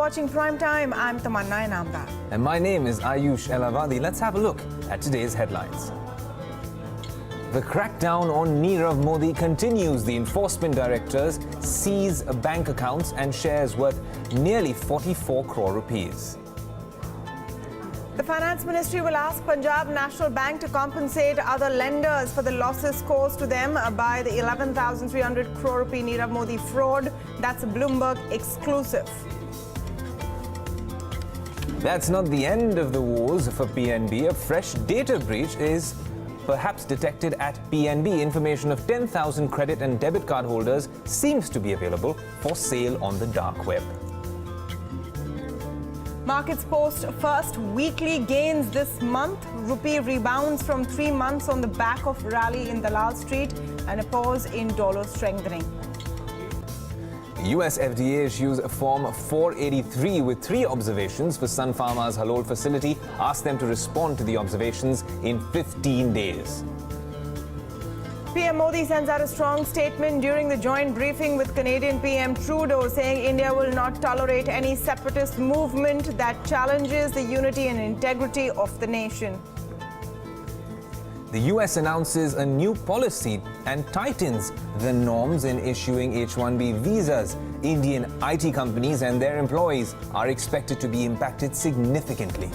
watching Primetime. I'm Tamanna Inamdar. And my name is Ayush Elavadi. Let's have a look at today's headlines. The crackdown on Nirav Modi continues. The enforcement directors seize bank accounts and shares worth nearly 44 crore rupees. The Finance Ministry will ask Punjab National Bank to compensate other lenders for the losses caused to them by the 11,300 crore rupee Nirav Modi fraud. That's a Bloomberg exclusive. That's not the end of the woes for PNB. A fresh data breach is perhaps detected at PNB. Information of 10,000 credit and debit card holders seems to be available for sale on the dark web. Markets post first weekly gains this month. Rupee rebounds from 3 months on the back of rally in Dalal Street and a pause in dollar strengthening. US FDA issues Form 483 with 3 observations for Sanpharma's Halol facility. Asked them to respond to the observations in 15 days. PM Modi sends out a strong statement during the joint briefing with Canadian PM Trudeau, saying India will not tolerate any separatist movement that challenges the unity and integrity of the nation. The US announces a new policy and tightens the norms in issuing H-1B visas. Indian IT companies and their employees are expected to be impacted significantly.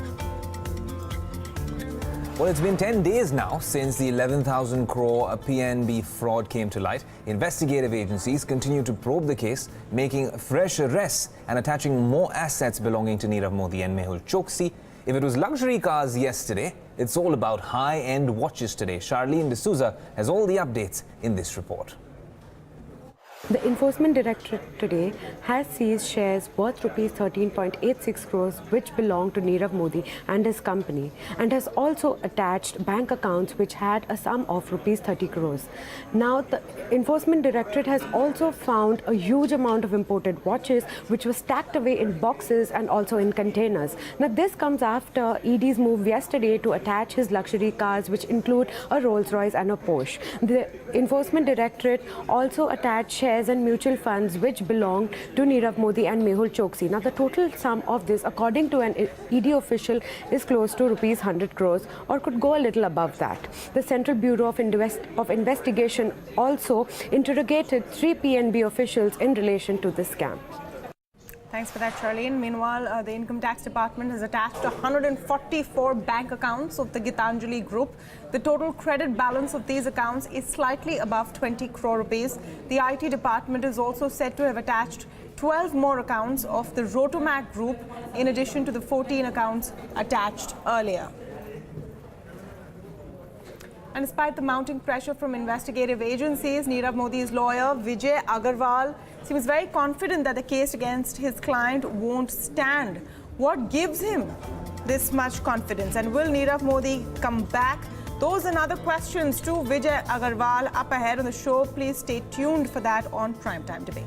Well, it's been 10 days now since the 11,000 crore PNB fraud came to light. Investigative agencies continue to probe the case, making fresh arrests and attaching more assets belonging to Nirav Modi and Mehul Choksi. If it was luxury cars yesterday, it's all about high-end watches today. Charlene D'Souza has all the updates in this report. The Enforcement Directorate today has seized shares worth rupees 13.86 crores which belong to Nirav Modi and his company, and has also attached bank accounts which had a sum of rupees 30 crores. Now the Enforcement Directorate has also found a huge amount of imported watches which were stacked away in boxes and also in containers. Now this comes after ED's move yesterday to attach his luxury cars, which include a Rolls-Royce and a Porsche. The Enforcement Directorate also attached shares and mutual funds which belong to Nirav Modi and Mehul Choksi. Now the total sum of this, according to an ED official, is close to rupees 100 crores or could go a little above that. The Central Bureau of Investigation also interrogated 3 PNB officials in relation to this scam. Thanks for that, Charlene. Meanwhile, the Income Tax Department has attached 144 bank accounts of the Gitanjali Group. The total credit balance of these accounts is slightly above 20 crore rupees. The IT department is also said to have attached 12 more accounts of the Rotomac Group, in addition to the 14 accounts attached earlier. And despite the mounting pressure from investigative agencies, Nirav Modi's lawyer, Vijay Agarwal, seems very confident that the case against his client won't stand. What gives him this much confidence? And will Nirav Modi come back? Those and other questions to Vijay Agarwal up ahead on the show. Please stay tuned for that on Primetime Debate.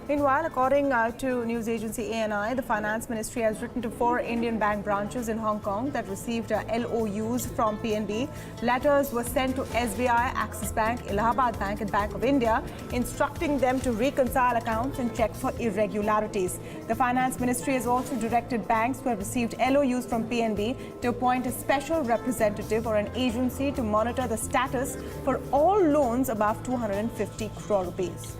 Meanwhile, according to news agency ANI, the Finance Ministry has written to 4 Indian bank branches in Hong Kong that received LOUs from PNB. Letters were sent to SBI, Axis Bank, Allahabad Bank and Bank of India, instructing them to reconcile accounts and check for irregularities. The Finance Ministry has also directed banks who have received LOUs from PNB to appoint a special representative or an agency to monitor the status for all loans above 250 crore rupees.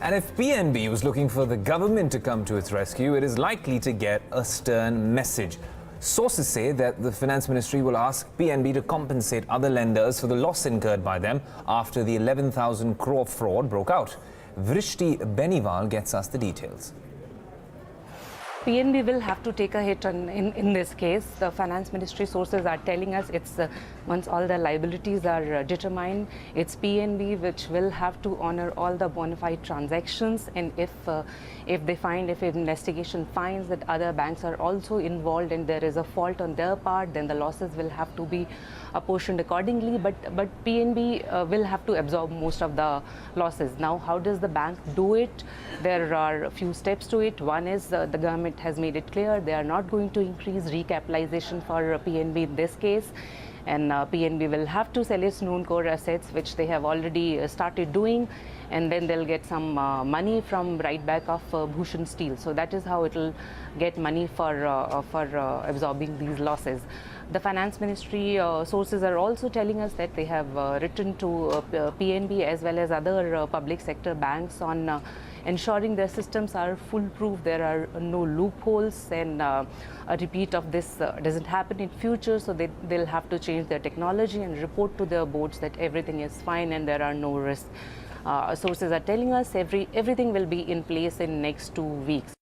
And if PNB was looking for the government to come to its rescue, it is likely to get a stern message. Sources say that the Finance Ministry will ask PNB to compensate other lenders for the loss incurred by them after the 11,000 crore fraud broke out. Vrishti Beniwal gets us the details. PNB will have to take a hit in this case. The Finance Ministry sources are telling us it's once all the liabilities are determined, it's PNB which will have to honor all the bona fide transactions, and if investigation finds that other banks are also involved and there is a fault on their part, then the losses will have to be apportioned accordingly. But PNB will have to absorb most of the losses. Now, how does the bank do it? There are a few steps to it. One is the government has made it clear they are not going to increase recapitalization for PNB in this case. and PNB will have to sell its non-core assets, which they have already started doing, and then they'll get some money from write back of Bhushan Steel. So that is how it will get money for absorbing these losses. The Finance Ministry sources are also telling us that they have written to PNB as well as other public sector banks on ensuring their systems are foolproof, there are no loopholes, and a repeat of this doesn't happen in future. So they'll have to change their technology and report to their boards that everything is fine and there are no risks. Sources are telling us everything will be in place in next 2 weeks.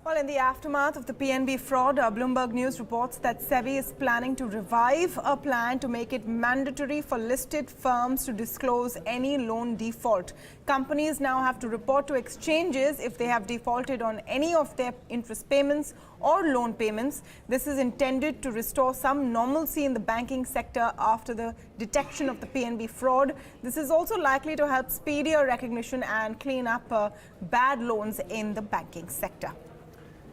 Well, in the aftermath of the PNB fraud, Bloomberg News reports that SEBI is planning to revive a plan to make it mandatory for listed firms to disclose any loan default. Companies now have to report to exchanges if they have defaulted on any of their interest payments or loan payments. This is intended to restore some normalcy in the banking sector after the detection of the PNB fraud. This is also likely to help speedier recognition and clean up bad loans in the banking sector.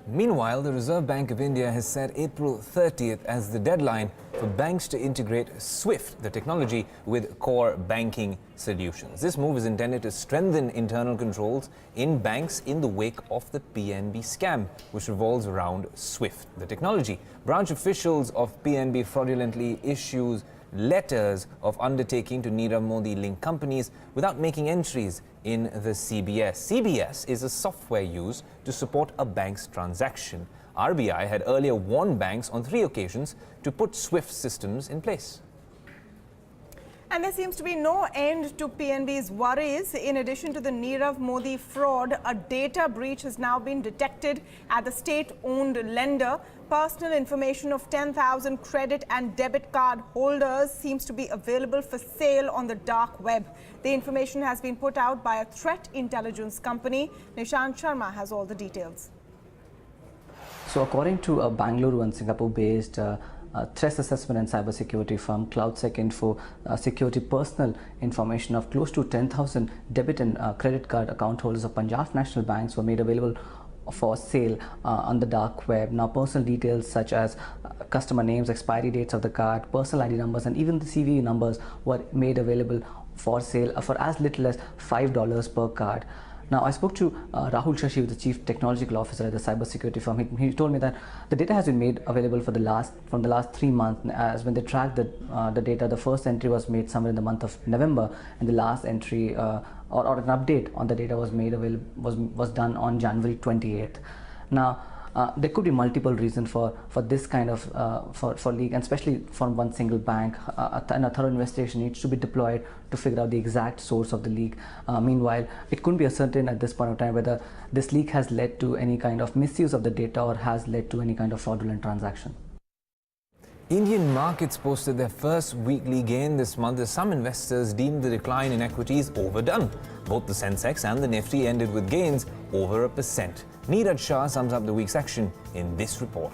Meanwhile, the Reserve Bank of India has set April 30th as the deadline for banks to integrate SWIFT, the technology, with core banking solutions. This move is intended to strengthen internal controls in banks in the wake of the PNB scam, which revolves around SWIFT, the technology. Branch officials of PNB fraudulently issues letters of undertaking to Nirav Modi linked companies without making entries in the CBS. CBS is a software used to support a bank's transaction. RBI had earlier warned banks on 3 occasions to put SWIFT systems in place. And there seems to be no end to PNB's worries. In addition to the Nirav Modi fraud, a data breach has now been detected at the state-owned lender. Personal information of 10,000 credit and debit card holders seems to be available for sale on the dark web. The information has been put out by a threat intelligence company. Nishant Sharma has all the details. So according to a Bangalore and Singapore-based threat assessment and cybersecurity firm, CloudSec Info, security personal information of close to 10,000 debit and credit card account holders of Punjab National Banks were made available for sale on the dark web. Now, personal details such as customer names, expiry dates of the card, personal ID numbers, and even the CVV numbers were made available for sale for as little as $5 per card. Now, I spoke to Rahul Shashi, the Chief Technological Officer at the cybersecurity firm. He told me that the data has been made available from the last 3 months. As when they tracked the data, the first entry was made somewhere in the month of November, and the last entry or an update on the data was made available was done on January 28th. Now, there could be multiple reasons for this kind of for leak, and especially from one single bank. And a thorough investigation needs to be deployed to figure out the exact source of the leak. Meanwhile, it couldn't be certain at this point of time whether this leak has led to any kind of misuse of the data or has led to any kind of fraudulent transaction. Indian markets posted their first weekly gain this month as some investors deemed the decline in equities overdone. Both the Sensex and the Nifty ended with gains over 1%. Neeraj Shah sums up the week's action in this report.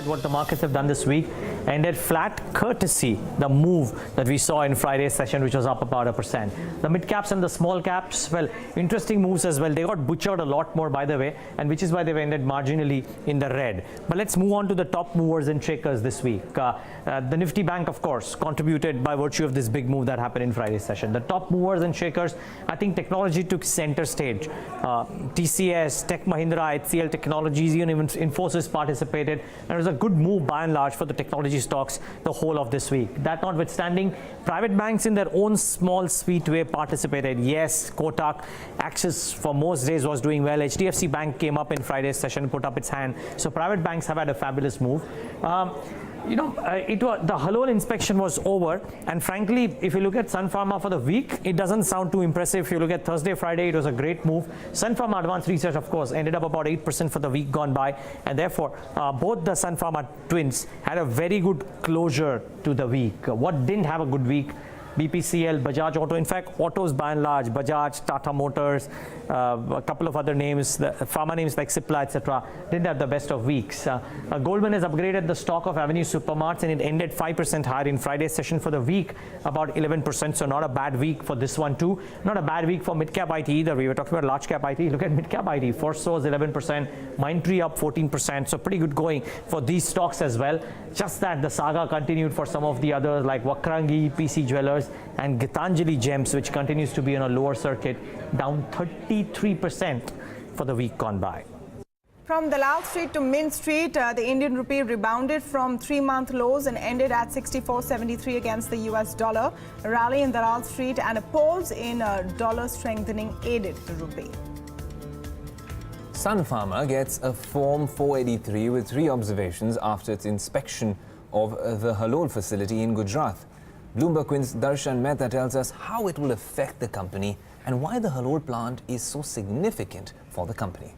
What the markets have done this week ended flat, courtesy the move that we saw in Friday's session, which was up about 1%. The mid caps and the small caps, well, interesting moves as well. They got butchered a lot more, by the way, and which is why they've ended marginally in the red. But let's move on to the top movers and shakers this week. The Nifty Bank, of course, contributed by virtue of this big move that happened in Friday's session. The top movers and shakers, I think technology took center stage. TCS, Tech Mahindra, HCL Technologies, even Infosys participated, and it was a good move by and large for the technology stocks the whole of this week. That notwithstanding, private banks in their own small sweet way participated. Yes, Kotak, Axis for most days was doing well. HDFC Bank came up in Friday's session, put up its hand. So private banks have had a fabulous move. The Halol inspection was over, and frankly, if you look at Sanpharma for the week, it doesn't sound too impressive. If you look at Thursday, Friday, it was a great move. Sanpharma Advanced Research, of course, ended up about 8% for the week gone by, and therefore, both the Sanpharma twins had a very good closure to the week. What didn't have a good week? BPCL, Bajaj Auto. In fact, autos by and large, Bajaj, Tata Motors, a couple of other names, the pharma names like Cipla, etc., didn't have the best of weeks. Goldman has upgraded the stock of Avenue Supermarts, and it ended 5% higher in Friday's session. For the week, about 11%, so not a bad week for this one too. Not a bad week for mid-cap IT either. We were talking about large-cap IT. Look at mid-cap IT. First was 11%, Mindtree up 14%, so pretty good going for these stocks as well. Just that the saga continued for some of the others like Vakrangi, PC Jewelers, and Gitanjali Gems, which continues to be on a lower circuit, down 33% for the week gone by. From Dalal Street to Mint Street, the Indian rupee rebounded from 3-month lows and ended at 64.73 against the US dollar. A rally in Dalal Street and a pause in dollar strengthening aided the rupee. Sanpharma gets a Form 483 with 3 observations after its inspection of the Halol facility in Gujarat. Bloomberg Quint's Darshan Mehta tells us how it will affect the company and why the Halol plant is so significant for the company.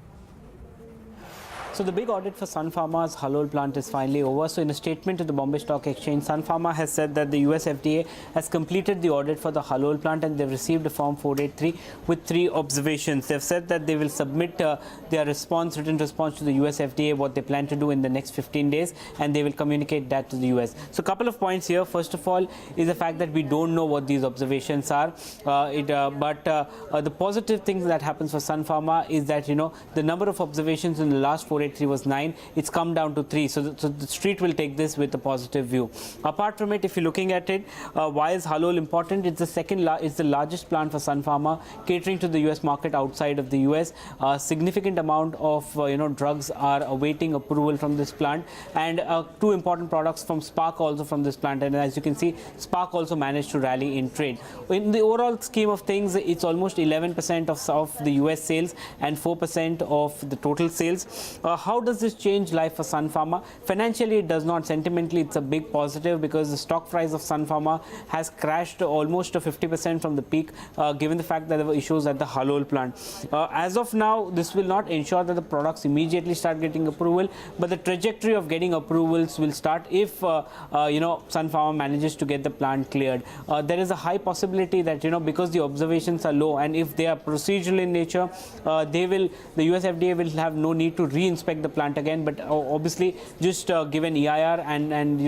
So the big audit for Sanpharma's Halol plant is finally over. So in a statement to the Bombay Stock Exchange, Sanpharma has said that the US FDA has completed the audit for the Halol plant and they've received a Form 483 with 3 observations. They've said that they will submit their written response to the US FDA, what they plan to do in the next 15 days, and they will communicate that to the US. So a couple of points here. First of all is the fact that we don't know what these observations are. But the positive thing that happens for Sanpharma is that, the number of observations in the last 483 was 9. It's come down to 3. So the street will take this with a positive view. Apart from it, if you're looking at it, why is Halol important? It's the largest plant for Sanpharma, catering to the US market outside of the US. A significant amount of drugs are awaiting approval from this plant, and 2 important products from Spark also from this plant. And as you can see, Spark also managed to rally in trade. In the overall scheme of things, it's almost 11% of the US sales and 4% of the total sales. How does this change life for Sanpharma? Financially, it does not. Sentimentally, it's a big positive because the stock price of Sanpharma has crashed almost to 50% from the peak, given the fact that there were issues at the Halol plant. As of now, this will not ensure that the products immediately start getting approval, but the trajectory of getting approvals will start if Sanpharma manages to get the plant cleared. There is a high possibility that because the observations are low and if they are procedural in nature, the US FDA will have no need to re-inspect the plant again, but obviously just give an EIR and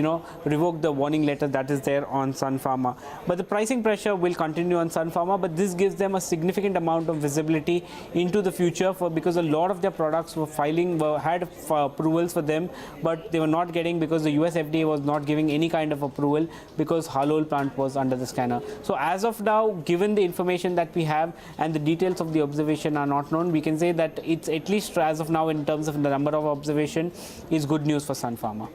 revoke the warning letter that is there on Sanpharma. But the pricing pressure will continue on Sanpharma, but this gives them a significant amount of visibility into the future because a lot of their products had approvals for them, but they were not getting because the US FDA was not giving any kind of approval because Halol plant was under the scanner. So as of now, given the information that we have and the details of the observation are not known, we can say that it's at least as of now in terms of the number of observation is good news for Sanpharma.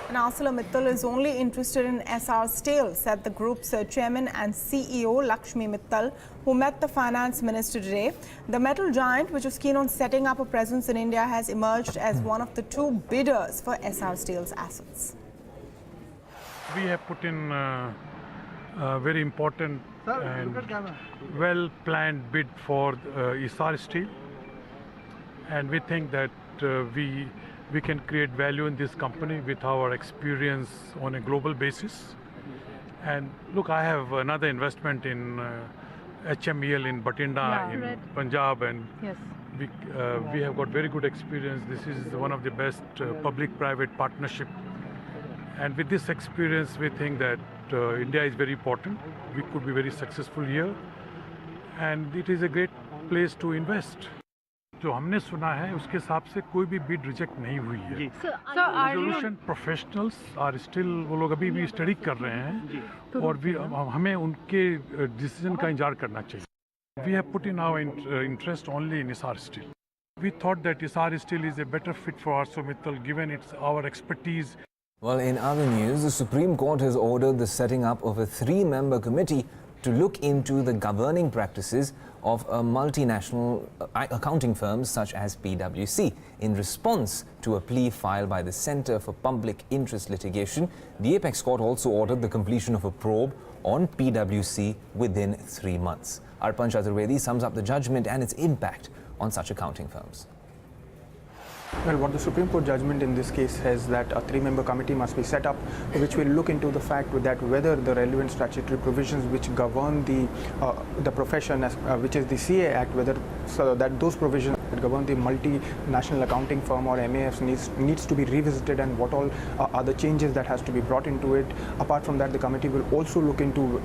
And ArcelorMittal is only interested in SR Steel, said the group's chairman and CEO Lakshmi Mittal, who met the finance minister today. The metal giant, which was keen on setting up a presence in India, has emerged as one of the 2 bidders for SR Steel's assets. We have put in a very important and well-planned bid for SR Steel, and we think that we can create value in this company with our experience on a global basis. And look, I have another investment in HMEL in Batinda in Punjab, and we have got very good experience. This is one of the best public-private partnership. And with this experience, we think that India is very important. We could be very successful here, and it is a great place to invest. जो हमने सुना है उसके हिसाब से कोई भी bid reject नहीं हुई है. रिजोल्यूशन प्रोफेशनल्स आर स्टिल, वो लोग अभी भी स्टडी कर रहे हैं और हमें उनके डिसीजन का इंतजार करना चाहिए. We have put in our interest only in SR Steel. We thought that SR Steel is a better fit for ArcelorMittal given our expertise. Well, in other news, the Supreme Court has ordered the setting up of a 3-member committee to look into the governing practices of multinational accounting firms such as PwC. In response to a plea filed by the Centre for Public Interest Litigation, the Apex Court also ordered the completion of a probe on PwC within 3 months. Arpan Chaturvedi sums up the judgment and its impact on such accounting firms. Well, what the Supreme Court judgment in this case says that a three-member committee must be set up, which will look into the fact that whether the relevant statutory provisions which govern the profession, which is the CA Act, whether that those provisions that govern the multinational accounting firm or MAFs needs to be revisited, and what all are the changes that has to be brought into it. Apart from that, the committee will also look into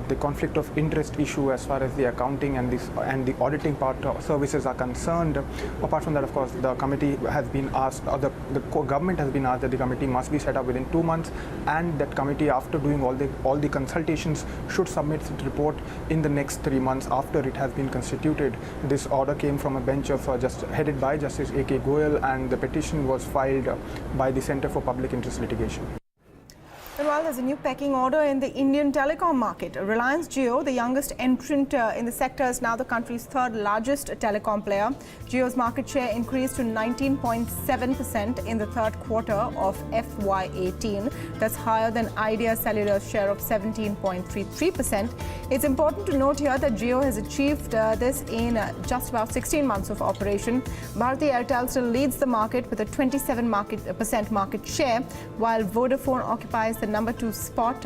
the conflict of interest issue as far as the accounting and the auditing part of services are concerned. Apart from that, of course, the committee has been asked, or the government has been asked that the committee must be set up within 2 months, and that committee, after doing all the consultations, should submit its report in the next 3 months after it has been constituted. This order came from a bench of headed by Justice A.K. Goyal, and the petition was filed by the Centre for Public Interest Litigation. Meanwhile, there's a new pecking order in the Indian telecom market. Reliance Jio, the youngest entrant in the sector, is now the country's third largest telecom player. Jio's market share increased to 19.7% in the third quarter of FY18. That's higher than Idea Cellular's share of 17.33%. It's important to note here that Jio has achieved this in just about 16 months of operation. Bharti Airtel still leads the market with a 27% market share, while Vodafone occupies the number 2 spot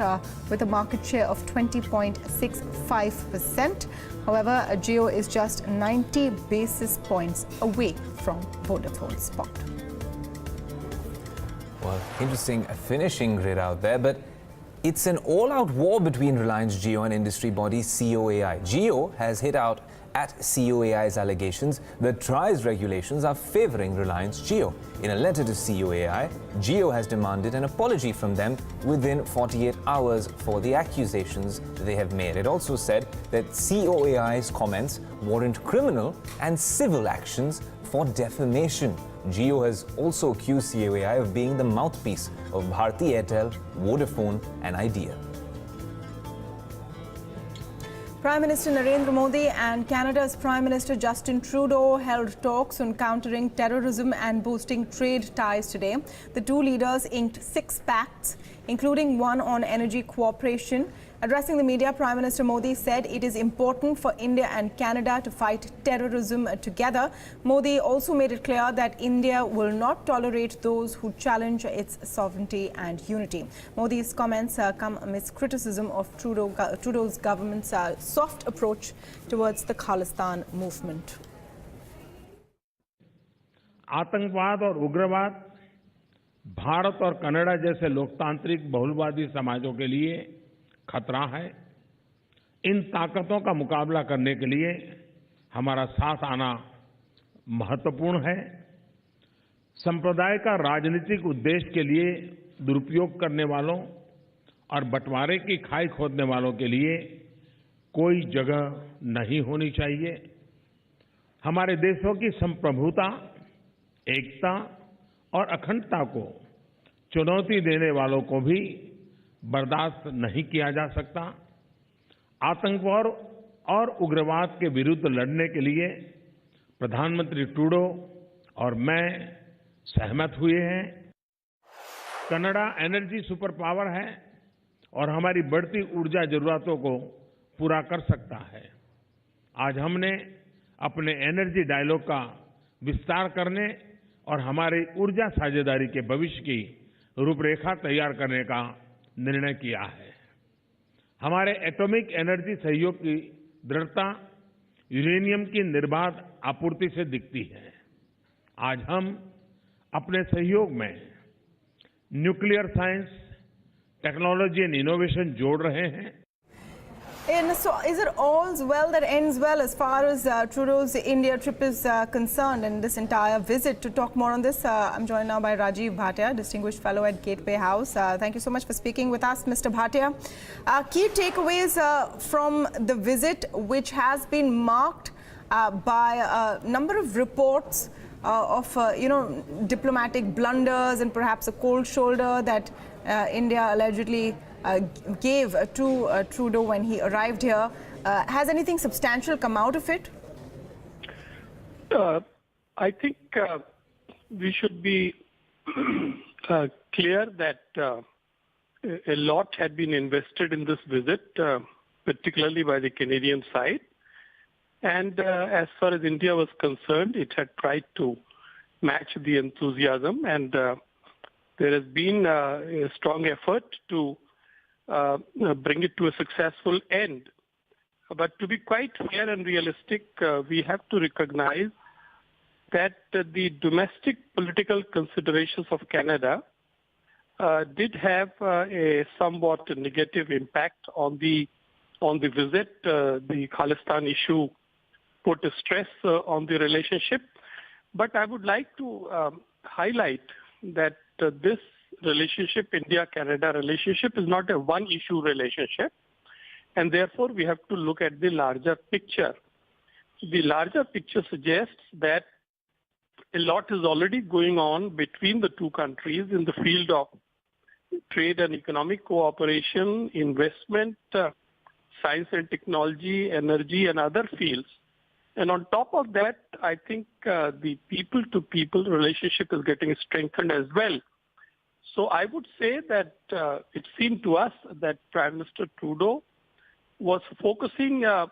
with a market share of 20.65%. However, Jio is just 90 basis points away from Vodafone's spot. Well, interesting finishing grid out there, but it's an all-out war between Reliance Jio and industry body COAI. Jio has hit out at COAI's allegations that TRAI's regulations are favouring Reliance Jio. In a letter to COAI, Jio has demanded an apology from them within 48 hours for the accusations they have made. It also said that COAI's comments warrant criminal and civil actions for defamation. Jio has also accused COAI of being the mouthpiece of Bharti Airtel, Vodafone and Idea. Prime Minister Nirav Modi and Canada's Prime Minister Justin Trudeau held talks on countering terrorism and boosting trade ties today. The two leaders inked 6 pacts, including one on energy cooperation. Addressing the media, Prime Minister Modi said it is important for India and Canada to fight terrorism together. Modi also made it clear that India will not tolerate those who challenge its sovereignty and unity. Modi's comments come amidst criticism of Trudeau's government's soft approach towards the Khalistan movement. आतंकवाद और उग्रवाद भारत और Canada जैसे लोकतांत्रिक बहुलवादी समाजों के लिए खतरा है। इन ताकतों का मुकाबला करने के लिए हमारा साथ आना महत्वपूर्ण है। संप्रदाय का राजनीतिक उद्देश्य के लिए दुरुपयोग करने वालों और बंटवारे की खाई खोदने वालों के लिए कोई जगह नहीं होनी चाहिए। हमारे देशों की संप्रभुता, एकता और अखंडता को चुनौती देने वालों को भी बर्दाश्त नहीं किया जा सकता। आतंकवाद और उग्रवाद के विरुद्ध लड़ने के लिए प्रधानमंत्री ट्रूडो और मैं सहमत हुए हैं। कनाडा एनर्जी सुपर पावर है और हमारी बढ़ती ऊर्जा जरूरतों को पूरा कर सकता है। आज हमने अपने एनर्जी डायलॉग का विस्तार करने और हमारी ऊर्जा साझेदारी के भविष्य की रूपरेखा तैयार करने का निर्णय किया है। हमारे एटॉमिक एनर्जी सहयोग की दृढ़ता यूरेनियम की निर्बाध आपूर्ति से दिखती है। आज हम अपने सहयोग में nuclear science, technology and innovation जोड़ रहे हैं। So is it all's well that ends well as far as Trudeau's India trip is concerned and this entire visit? To talk more on this, I'm joined now by Rajiv Bhatia, Distinguished Fellow at Gateway House. Thank you so much for speaking with us, Mr. Bhatia. Key takeaways from the visit, which has been marked by a number of reports of diplomatic blunders and perhaps a cold shoulder that India allegedly gave to Trudeau when he arrived here. Has anything substantial come out of it? I think we should be clear that a lot had been invested in this visit, particularly by the Canadian side. And as far as India was concerned, it had tried to match the enthusiasm, and there has been a strong effort to bring it to a successful end. But to be quite fair and realistic, we have to recognize that the domestic political considerations of Canada did have a somewhat negative impact on the visit. The Khalistan issue put a stress on the relationship. But I would like to highlight that this relationship, India-Canada relationship, is not a one-issue relationship. And therefore, we have to look at the larger picture. The larger picture suggests that a lot is already going on between the two countries in the field of trade and economic cooperation, investment, science and technology, energy, and other fields. And on top of that, I think the people-to-people relationship is getting strengthened as well. So I would say that it seemed to us that Prime Minister Trudeau was focusing a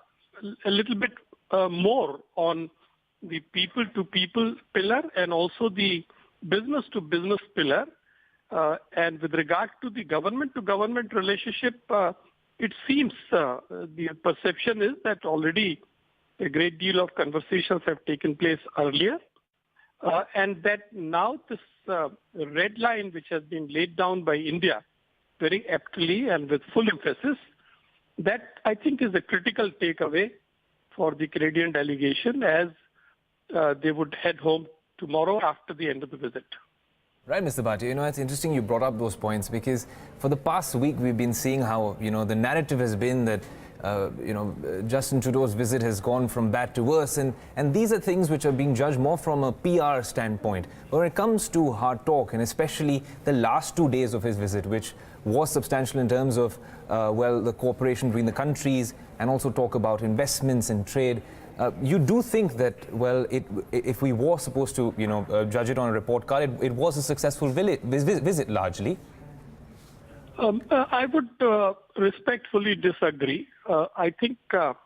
little bit more on the people-to-people pillar and also the business-to-business pillar. And with regard to the government-to-government relationship, it seems the perception is that already a great deal of conversations have taken place earlier, and that now this red line which has been laid down by India very aptly and with full emphasis, that I think is a critical takeaway for the Canadian delegation as they would head home tomorrow after the end of the visit. Right, Mr. Bhatia, it's interesting you brought up those points because for the past week we've been seeing how, the narrative has been that, Justin Trudeau's visit has gone from bad to worse, and these are things which are being judged more from a PR standpoint. But when it comes to hard talk, and especially the last 2 days of his visit, which was substantial in terms of, the cooperation between the countries and also talk about investments and trade, you do think that, if we were supposed to, judge it on a report card, it was a successful visit largely? I would respectfully disagree. I think our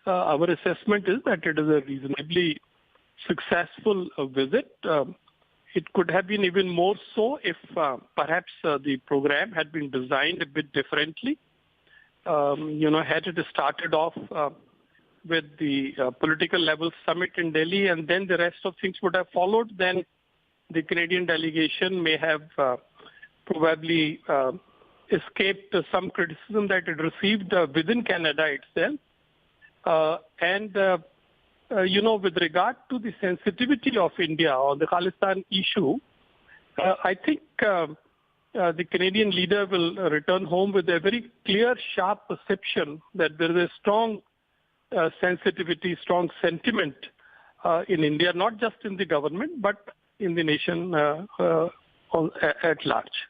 assessment is that it is a reasonably successful visit. It could have been even more so if perhaps the program had been designed a bit differently. Had it started off with the political level summit in Delhi and then the rest of things would have followed, then the Canadian delegation may have probably escaped some criticism that it received within Canada itself. With regard to the sensitivity of India on the Khalistan issue, I think the Canadian leader will return home with a very clear, sharp perception that there is a strong sensitivity, strong sentiment in India, not just in the government, but in the nation at large.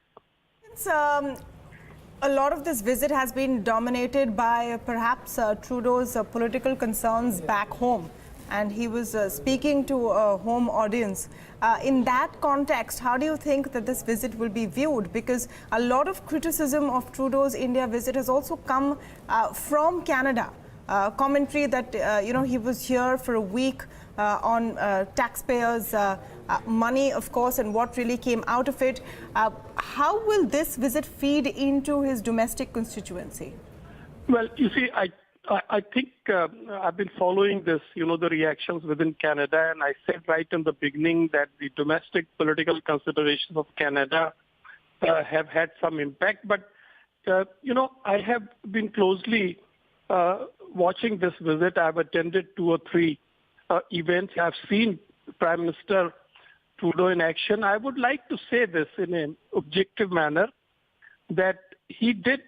A lot of this visit has been dominated by perhaps Trudeau's political concerns back home, and he was speaking to a home audience. In that context, how do you think that this visit will be viewed? Because a lot of criticism of Trudeau's India visit has also come from Canada. Commentary that he was here for a week on taxpayers' money, of course, and what really came out of it. How will this visit feed into his domestic constituency? Well, you see, I think I've been following this, the reactions within Canada, and I said right in the beginning that the domestic political considerations of Canada have had some impact. But, I have been closely watching this visit. I've attended 2 or 3 events. I've seen Prime Minister Trudeau in action. I would like to say this in an objective manner, that he did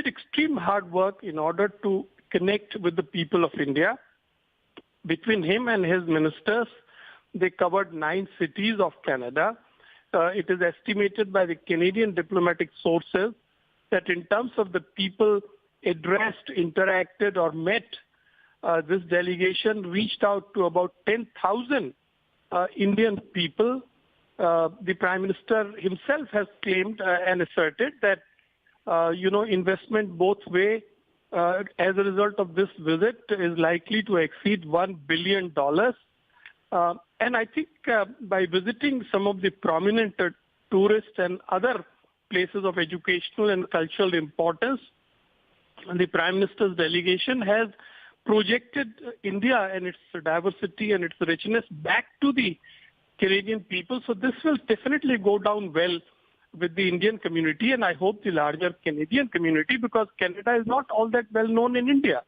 extreme hard work in order to connect with the people of India. Between him and his ministers, they covered 9 cities of Canada. It is estimated by the Canadian diplomatic sources that in terms of the people addressed, interacted, or met, this delegation reached out to about 10,000 Indian people. The Prime Minister himself has claimed and asserted that, investment both ways as a result of this visit is likely to exceed $1 billion. And I think by visiting some of the prominent tourist and other places of educational and cultural importance, the Prime Minister's delegation has projected India and its diversity and its richness back to the Canadian people. So this will definitely go down well with the Indian community, and I hope the larger Canadian community, because Canada is not all that well known in India.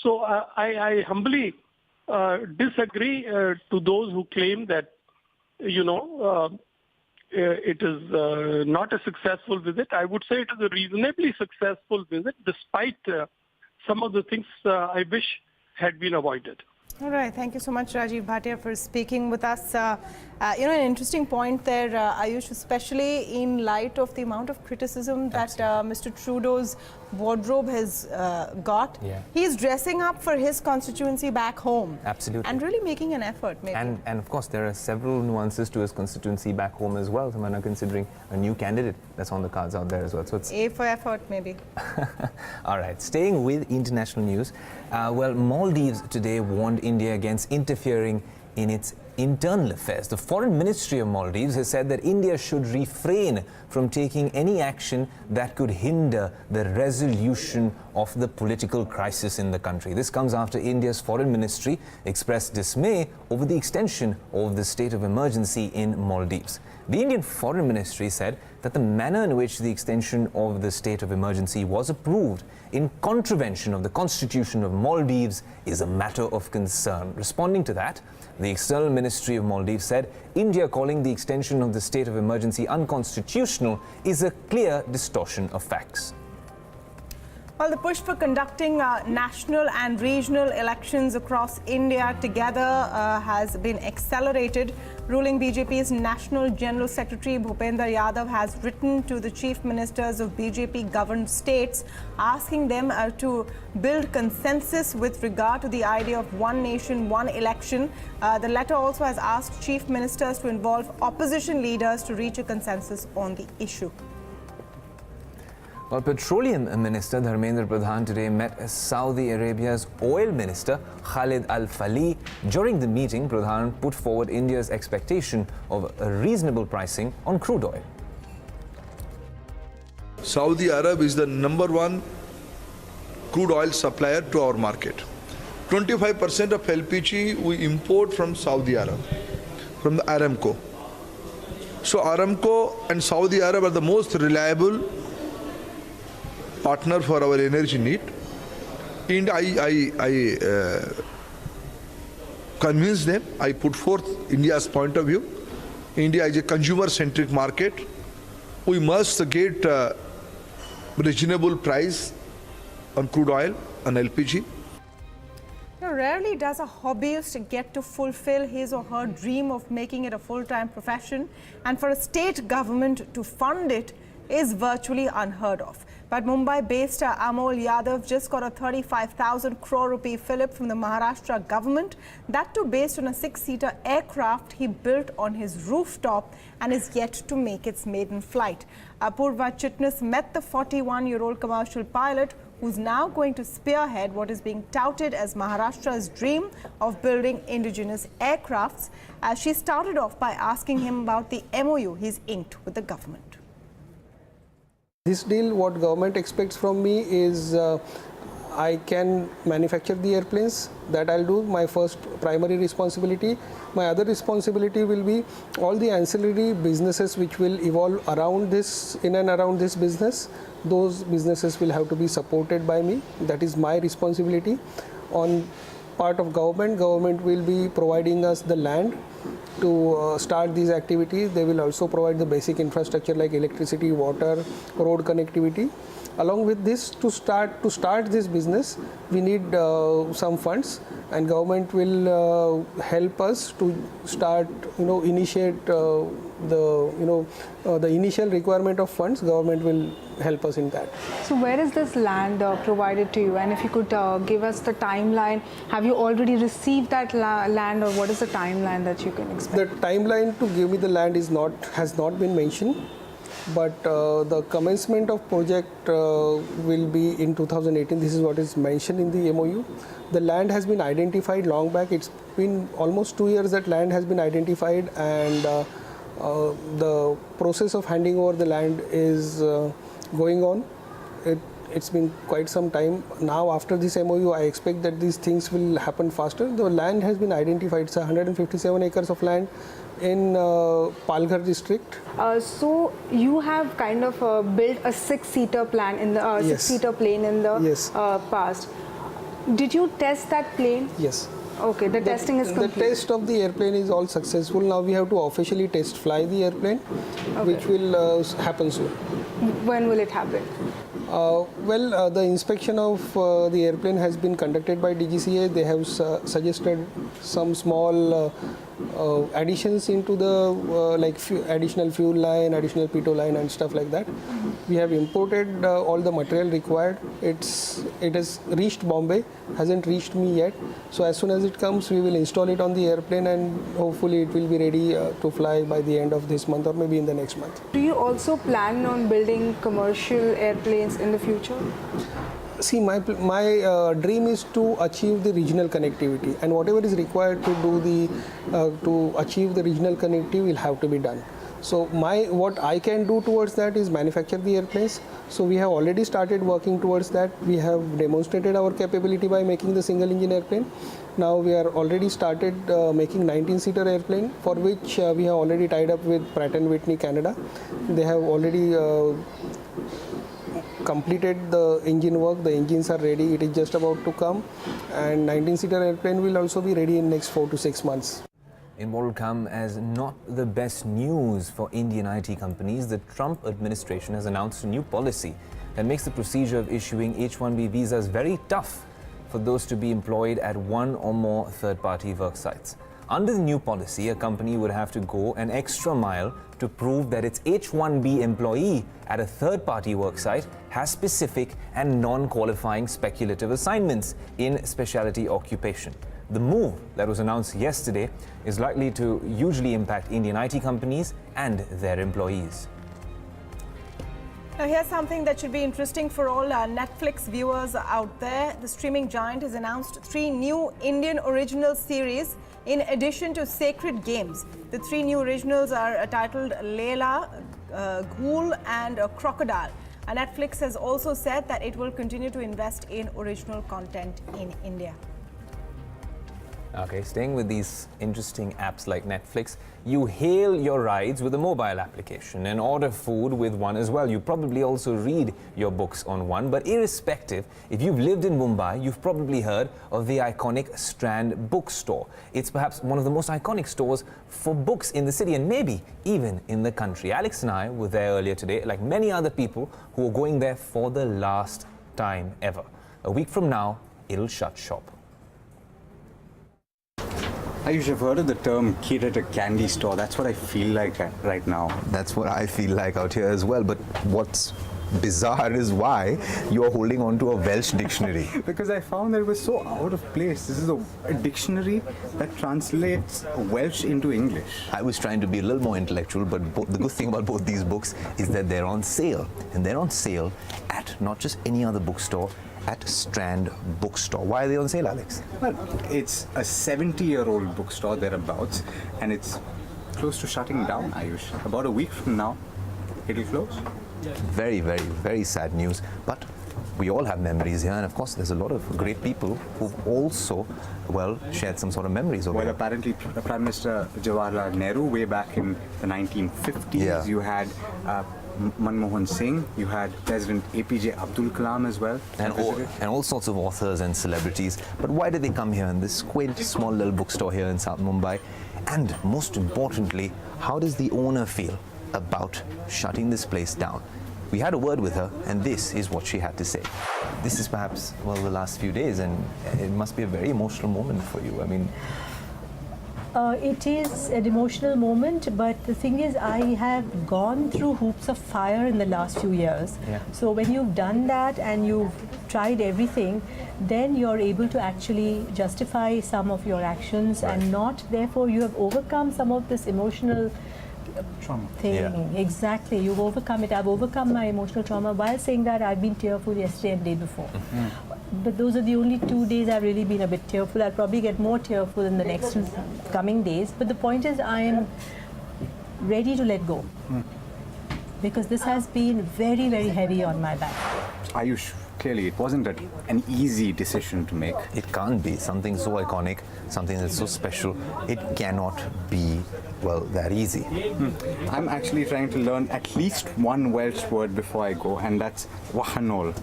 So I humbly disagree to those who claim that, it is not a successful visit. I would say it is a reasonably successful visit, despite some of the things I wish had been avoided. All right. Thank you so much, Rajiv Bhatia, for speaking with us. An interesting point there, Ayush, especially in light of the amount of criticism that Mr. Trudeau's wardrobe has got. Yeah. He's dressing up for his constituency back home. Absolutely. And really making an effort, maybe. And of course, there are several nuances to his constituency back home as well. Tamanna, considering a new candidate that's on the cards out there as well. So it's A for effort, maybe. All right. Staying with international news, Maldives today warned India against interfering in its internal affairs. The Foreign Ministry of Maldives has said that India should refrain from taking any action that could hinder the resolution of the political crisis in the country. This comes after India's Foreign Ministry expressed dismay over the extension of the state of emergency in Maldives. The Indian Foreign Ministry said that the manner in which the extension of the state of emergency was approved in contravention of the Constitution of Maldives is a matter of concern. Responding to that, the External Ministry of Maldives said India calling the extension of the state of emergency unconstitutional is a clear distortion of facts. Well, the push for conducting national and regional elections across India together has been accelerated. Ruling BJP's National General Secretary Bhupender Yadav has written to the chief ministers of BJP-governed states, asking them to build consensus with regard to the idea of one nation, one election. The letter also has asked chief ministers to involve opposition leaders to reach a consensus on the issue. Well, Petroleum Minister Dharmendra Pradhan today met Saudi Arabia's oil minister Khalid Al Falih. During the meeting, Pradhan put forward India's expectation of a reasonable pricing on crude oil. Saudi Arab is the #1 crude oil supplier to our market. 25% of LPG we import from Saudi Arab, from the Aramco. So Aramco and Saudi Arab are the most reliable partner for our energy need. And I convinced them, I put forth India's point of view. India is a consumer-centric market. We must get a reasonable price on crude oil, on LPG. Rarely does a hobbyist get to fulfill his or her dream of making it a full-time profession, and for a state government to fund it is virtually unheard of. But Mumbai-based Amol Yadav just got a 35,000 crore rupee fillip from the Maharashtra government, that too based on a 6-seater aircraft he built on his rooftop and is yet to make its maiden flight. Apurva Chitnis met the 41-year-old commercial pilot who's now going to spearhead what is being touted as Maharashtra's dream of building indigenous aircrafts. She started off by asking him about the MOU he's inked with the government. This deal, what government expects from me is I can manufacture the airplanes. That I'll do, my first primary responsibility. My other responsibility will be all the ancillary businesses which will evolve around this, in and around this business. Those businesses will have to be supported by me. That is my responsibility. On part of government will be providing us the land to start these activities. They will also provide the basic infrastructure like electricity, water, road connectivity. Along with this, to start this business, we need some funds, and government will help us to start, initiate the initial requirement of funds. Government will help us in that. So where is this land provided to you? And if you could give us the timeline, have you already received that land, or what is the timeline that you can expect? The timeline to give me the land has not been mentioned. but the commencement of project will be in 2018. This is what is mentioned in the MOU. The land has been identified long back. It's been almost 2 years that land has been identified, and the process of handing over the land is going on. It's been quite some time. Now after this MOU, I expect that these things will happen faster. The land has been identified. It's 157 acres of land in Palghar district. So you have kind of built a six-seater plane in the six-seater plane in the past. Did you test that plane? Yes. Okay, the testing is complete. The test of the airplane is all successful. Now we have to officially test fly the airplane, which will happen soon. When will it happen? The inspection of the airplane has been conducted by DGCA. They have suggested some small additions into the additional fuel line, additional pitot line and stuff like that. We have imported all the material required. It has reached Bombay, hasn't reached me yet. So as soon as it comes, we will install it on the airplane, and hopefully it will be ready to fly by the end of this month or maybe in the next month. Do you also plan on building commercial airplanes in the future? See, my dream is to achieve the regional connectivity, and whatever is required to do to achieve the regional connectivity will have to be done. So what I can do towards that is manufacture the airplanes. So we have already started working towards that. We have demonstrated our capability by making the single engine airplane. Now we are already started making 19-seater airplane, for which we have already tied up with Pratt & Whitney Canada. They have already completed the engine work. The engines are ready. It is just about to come, and 19-seater airplane will also be ready in next 4 to 6 months. In what will come as not the best news for Indian IT companies, the Trump administration has announced a new policy that makes the procedure of issuing H-1B visas very tough for those to be employed at one or more third-party work sites. Under the new policy, a company would have to go an extra mile to prove that its H-1B employee at a third-party worksite has specific and non-qualifying speculative assignments in specialty occupation. The move that was announced yesterday is likely to hugely impact Indian IT companies and their employees. Now here's something that should be interesting for all Netflix viewers out there. The streaming giant has announced 3 new Indian original series in addition to Sacred Games. The 3 new originals are titled Leela, Ghoul and Crocodile. And Netflix has also said that it will continue to invest in original content in India. Okay, staying with these interesting apps like Netflix, you hail your rides with a mobile application and order food with one as well. You probably also read your books on one, but irrespective, if you've lived in Mumbai, you've probably heard of the iconic Strand bookstore. It's perhaps one of the most iconic stores for books in the city and maybe even in the country. Alex and I were there earlier today, like many other people who are going there for the last time ever. A week from now, it'll shut shop. Ayush, I've heard of the term curated candy store. That's what I feel like right now. That's what I feel like out here as well. But what's bizarre is why you're holding on to a Welsh dictionary. Because I found that it was so out of place. This is a dictionary that translates Welsh into English. I was trying to be a little more intellectual, but the good thing about both these books is that they're on sale. And they're on sale at not just any other bookstore, at Strand Bookstore. Why are they on sale, Alex? Well, it's a 70-year-old bookstore thereabouts, and it's close to shutting down, Ayush. About a week from now, it'll close. Very, very, very sad news. But we all have memories here, and of course, there's a lot of great people who've also, well, shared some sort of memories over Well, here. apparently, Prime Minister Jawaharlal Nehru, way back in the 1950s, you had Manmohan Singh, you had President APJ Abdul Kalam as well. And all sorts of authors and celebrities. But why did they come here in this quaint, small little bookstore here in South Mumbai? And most importantly, how does the owner feel about shutting this place down? We had a word with her, and this is what she had to say. This is perhaps, well, the last few days, and it must be a very emotional moment for you. I mean, it is an emotional moment, but the thing is, I have gone through hoops of fire in the last few years. Yeah. So when you've done that and you've tried everything, then you're able to actually justify some of your actions, and not, therefore, you have overcome some of this emotional thing. Yeah. Exactly. You've overcome it. I've overcome my emotional trauma. While saying that, I've been tearful yesterday and the day before. But those are the only 2 days I've really been a bit tearful. I'll probably get more tearful in the next coming days. But the point is, I am ready to let go. Because this has been very, very heavy on my back. Ayush, clearly it wasn't an easy decision to make. It can't be. Something so iconic, something that's so special, it cannot be, well, that easy. I'm actually trying to learn at least one Welsh word before I go, and that's wahanol.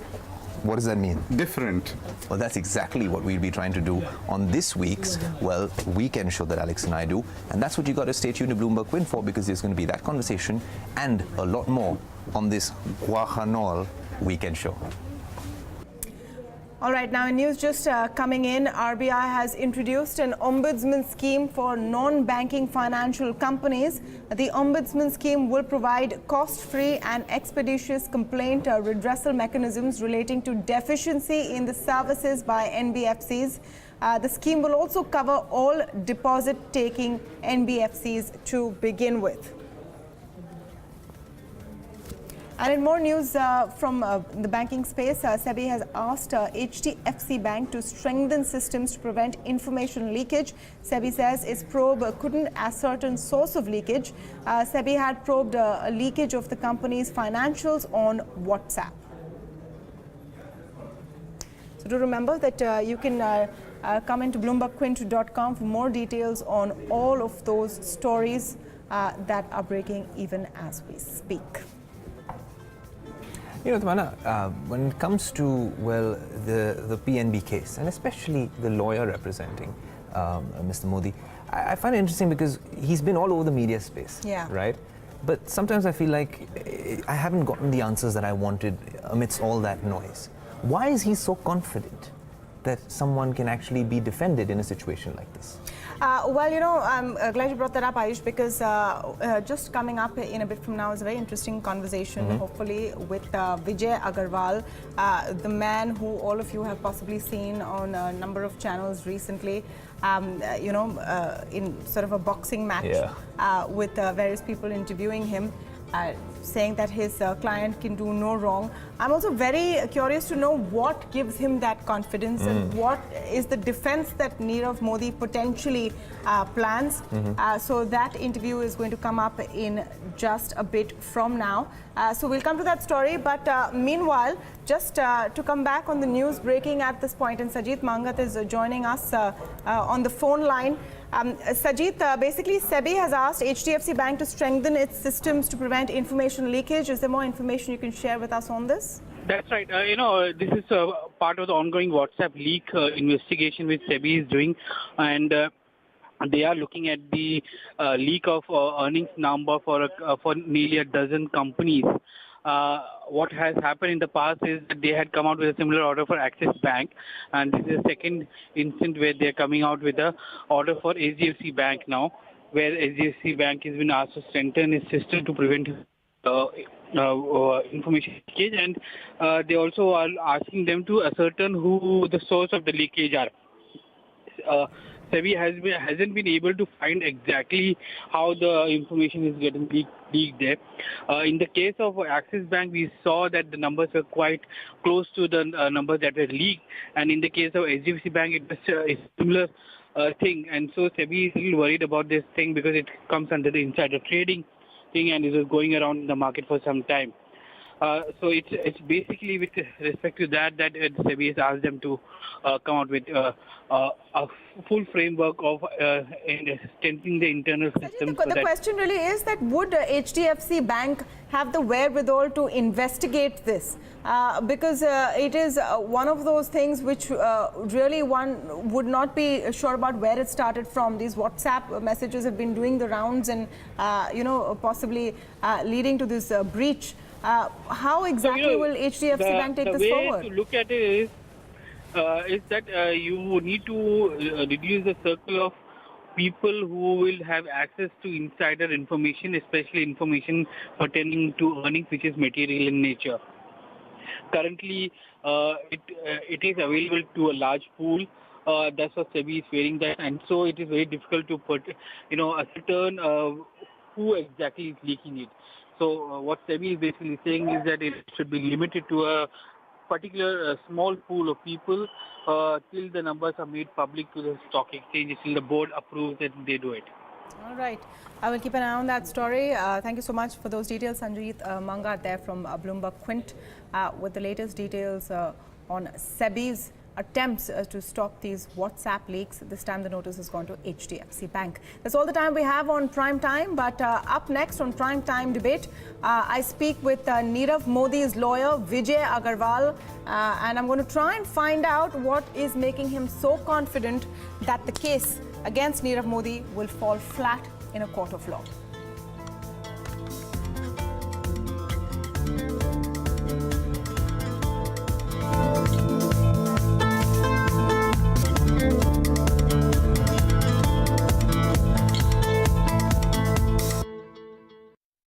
What does that mean? Different. Well, that's exactly what we'll be trying to do on this week's, well, weekend show that Alex and I do. And that's what you got to stay tuned to Bloomberg Win for, because there's going to be that conversation and a lot more on this Guajanol weekend show. All right, now in news just coming in, RBI has introduced an ombudsman scheme for non-banking financial companies. The ombudsman scheme will provide cost-free and expeditious complaint redressal mechanisms relating to deficiency in the services by NBFCs. The scheme will also cover all deposit-taking NBFCs to begin with. And in more news from the banking space, SEBI has asked HDFC Bank to strengthen systems to prevent information leakage. SEBI says its probe couldn't ascertain source of leakage. SEBI had probed a leakage of the company's financials on WhatsApp. So do remember that you can come into BloombergQuint.com for more details on all of those stories that are breaking even as we speak. You know, Tamana, when it comes to, well, the PNB case, and especially the lawyer representing Mr. Modi, I find it interesting because he's been all over the media space, right? But sometimes I feel like I haven't gotten the answers that I wanted amidst all that noise. Why is he so confident that someone can actually be defended in a situation like this? Well, you know, I'm glad you brought that up, Ayush, because just coming up in a bit from now is a very interesting conversation, hopefully, with Vijay Agarwal, the man who all of you have possibly seen on a number of channels recently, you know, in sort of a boxing match with various people interviewing him. Saying that his client can do no wrong. I'm also very curious to know what gives him that confidence and what is the defense that Nirav Modi potentially plans. So that interview is going to come up in just a bit from now. So we'll come to that story. But meanwhile, just to come back on the news breaking at this point, and Sajid Mangat is joining us on the phone line. Sajid, basically SEBI has asked HDFC Bank to strengthen its systems to prevent information leakage. Is there more information you can share with us on this? That's right. You know, this is part of the ongoing WhatsApp leak investigation which SEBI is doing, and they are looking at the leak of earnings number for nearly a dozen companies. What has happened in the past is that they had come out with a similar order for Axis Bank, and this is the second instance where they are coming out with an order for HDFC Bank now, where HDFC Bank has been asked to strengthen its system to prevent information leakage, and they also are asking them to ascertain who the source of the leakage are. SEBI hasn't been able to find exactly how the information is getting leaked there. In the case of Axis Bank, we saw that the numbers were quite close to the numbers that were leaked, and in the case of HDFC Bank, it was a similar thing. And so SEBI is a little worried about this thing because it comes under the insider trading thing, and it was going around in the market for some time. So it's basically with respect to that SEBI has asked them to come out with a full framework of strengthening the internal system. The question really is that would HDFC Bank have the wherewithal to investigate this? Because it is one of those things which really one would not be sure about where it started from. These WhatsApp messages have been doing the rounds and, you know, possibly leading to this breach. How exactly will HDFC Bank take this forward? The way to look at it is that you need to reduce the circle of people who will have access to insider information, especially information pertaining to earnings which is material in nature. Currently, it is available to a large pool. That's what SEBI is fearing that, and so it is very difficult to put, you know, ascertain who exactly is leaking it. So what SEBI is basically saying is that it should be limited to a particular small pool of people till the numbers are made public to the stock exchange, till the board approves that they do it. All right. I will keep an eye on that story. Thank you so much for those details, Sanjeet Mangat there from Bloomberg Quint with the latest details on SEBI's attempts to stop these WhatsApp leaks. This time the notice has gone to HDFC Bank. That's all the time we have on Prime Time. But up next on Prime Time Debate, I speak with Nirav Modi's lawyer, Vijay Agarwal, and I'm going to try and find out what is making him so confident that the case against Nirav Modi will fall flat in a court of law.